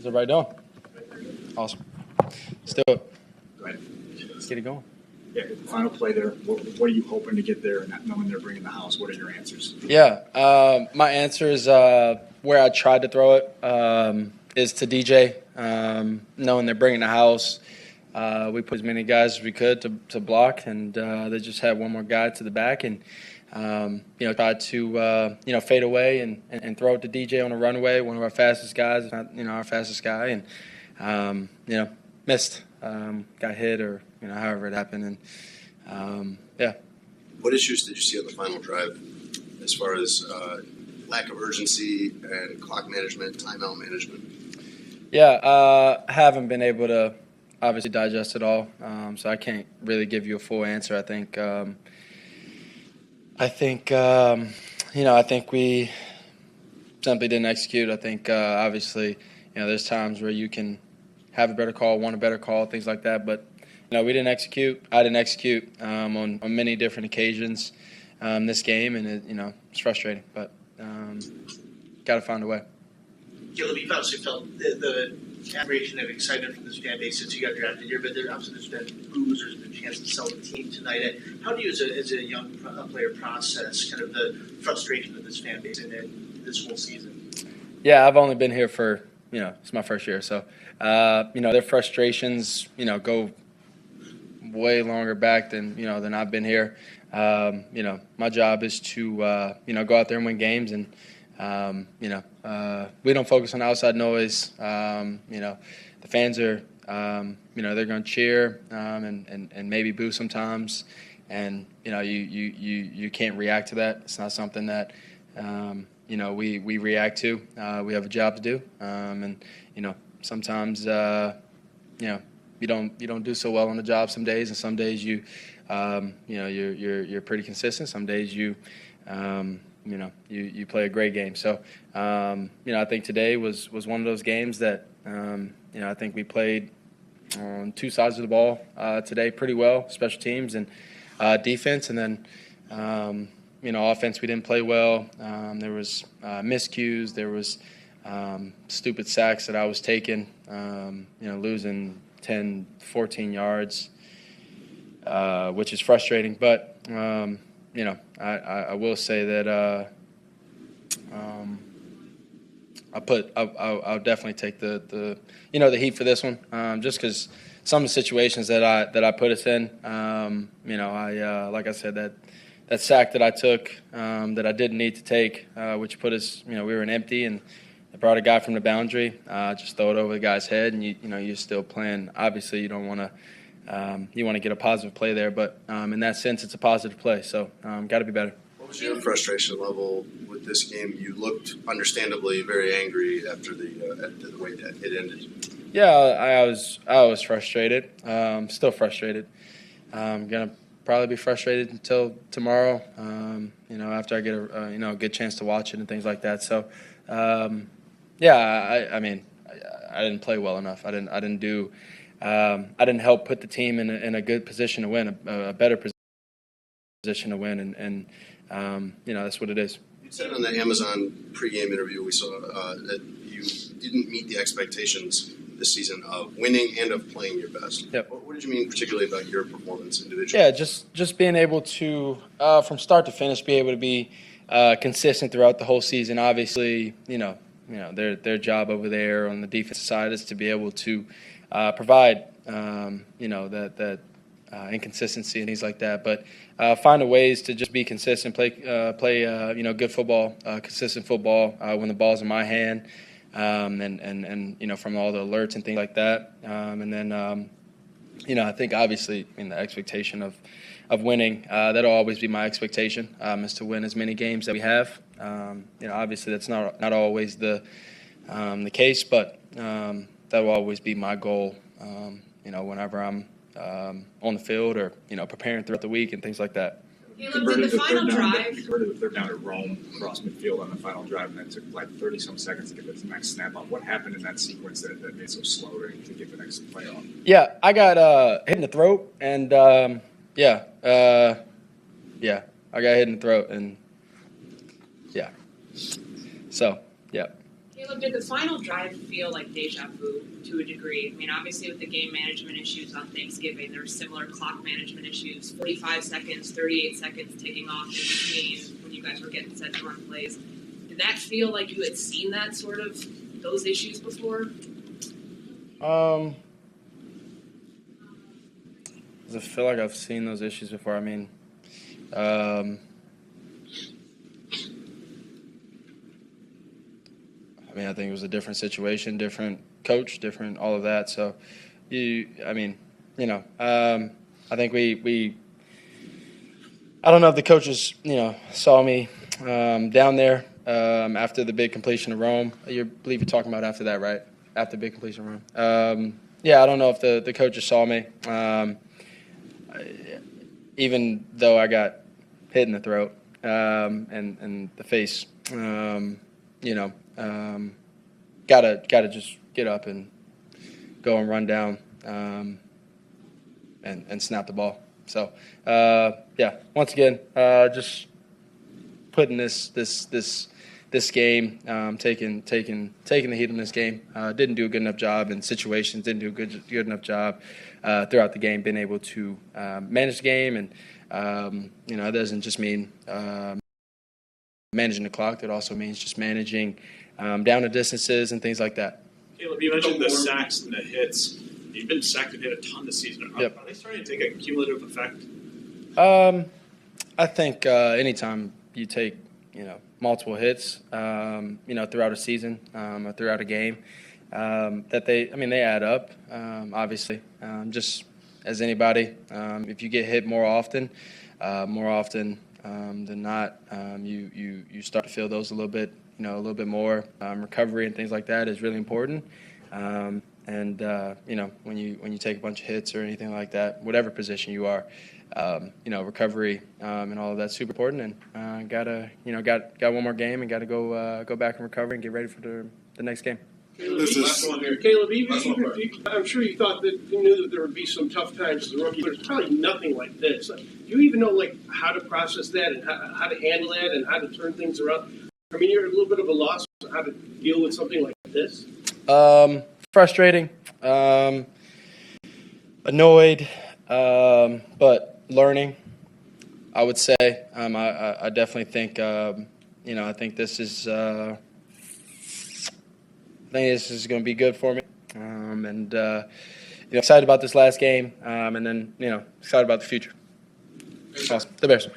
everybody doing? Awesome. Let's do it. Go ahead. Let's get it going. Yeah, final play there. What are you hoping to get there? Not knowing they're bringing the house, what are your answers? Yeah, my answer is where I tried to throw it is to DJ. Knowing they're bringing the house, we put as many guys as we could to block, and they just had one more guy to the back, and tried to fade away and throw it to DJ on a runaway, one of our fastest guys, if not our fastest guy, and missed, got hit, or however it happened, and yeah. What issues did you see on the final drive as far as lack of urgency and clock management, timeout management? Yeah, haven't been able to obviously digest it all, so I can't really give you a full answer. I think we simply didn't execute. I think obviously there's times where you can have a better call, want a better call, things like that, but we didn't execute. I didn't execute on many different occasions this game, and it's frustrating, but got to find a way. Caleb, you've obviously felt the admiration and excitement from this fan base since you got drafted here, but there's been boos, there's been a chance to sell the team tonight. How do you, as a young player, process kind of the frustration of this fan base and this whole season? Yeah, I've only been here for, it's my first year, so, their frustrations, go way longer back than I've been here. My job is to, go out there and win games, and we don't focus on outside noise. The fans are, they're going to cheer and maybe boo sometimes, and you can't react to that. It's not something that we react to. We have a job to do, and sometimes you don't do so well on the job some days, and some days you're pretty consistent. Some days you play a great game. So, I think today was one of those games that, I think we played on two sides of the ball today pretty well, special teams and defense. And then, offense we didn't play well. There was miscues. There was stupid sacks that I was taking, losing 10, 14 yards, which is frustrating. But, I will say that I'll definitely take the heat for this one, just because some of the situations that I put us in, like I said, that sack that I took that I didn't need to take, which put us, we were in empty, and I brought a guy from the boundary, just throw it over the guy's head, and you're still playing. Obviously, you don't want to. You want to get a positive play there, but in that sense, it's a positive play. So, got to be better. What was your frustration level with this game? You looked understandably very angry after the way that it ended. Yeah, I was frustrated. Still frustrated. Gonna probably be frustrated until tomorrow. After I get a good chance to watch it and things like that. So, I didn't play well enough. I didn't help put the team in a good position to win, a better position to win, and that's what it is. You said on the Amazon pregame interview we saw that you didn't meet the expectations this season of winning and of playing your best. Yep. What did you mean particularly about your performance individually? Yeah, just being able to, from start to finish, be able to be consistent throughout the whole season. Obviously, their job over there on the defensive side is to be able to provide, that inconsistency and things like that. But find a ways to just be consistent, play good football, consistent football when the ball's in my hand, and from all the alerts and things like that. And then, I think obviously the expectation of winning, that'll always be my expectation, is to win as many games that we have. Obviously that's not always the case, but that will always be my goal, whenever I'm on the field or, preparing throughout the week and things like that. You converted the third down at Rome across midfield on the final drive, and that took like 30-some seconds to get the next snap up. What happened in that sequence that made it so slow to get the next play off? Yeah, I got hit in the throat, and I got hit in the throat, and so, yeah. Caleb, did the final drive feel like deja vu to a degree? I mean, obviously with the game management issues on Thanksgiving, there were similar clock management issues, 45 seconds, 38 seconds ticking off in between when you guys were getting set to run plays. Did that feel like you had seen that sort of, those issues before? Does it feel like I've seen those issues before? I mean, I think it was a different situation, different coach, different all of that. So, I think we I don't know if the coaches, saw me down there after the big completion of Rome. I believe you're talking about after that, right? After the big completion of Rome. I don't know if the coaches saw me. Even though I got hit in the throat and the face, gotta just get up and go and run down and snap the ball. So once again, just putting this game, taking the heat in this game. Didn't do a good enough job in situations. Didn't do a good enough job throughout the game. Been able to manage the game, and it doesn't just mean managing the clock. It also means just managing down the distances and things like that. Caleb, you mentioned the sacks and the hits. You've been sacked and hit a ton this season. Yep. Are they starting to take a cumulative effect? I think anytime you take multiple hits throughout a season or throughout a game, that they add up. Obviously, just as anybody, if you get hit more often than not, you start to feel those a little bit more. Recovery and things like that is really important. When you take a bunch of hits or anything like that, whatever position you are, recovery and all of that's super important. And got one more game and got to go back and recover and get ready for the next game. Caleb, I'm sure you thought that you knew that there would be some tough times as a rookie, but it's probably nothing like this. Do you even know how to process that and how to handle that and how to turn things around? I mean, you're a little bit of a loss on how to deal with something like this. Frustrating, annoyed, but learning. I would say I definitely think I think this is. I think this is going to be good for me, excited about this last game, and then excited about the future. Awesome. The Bears.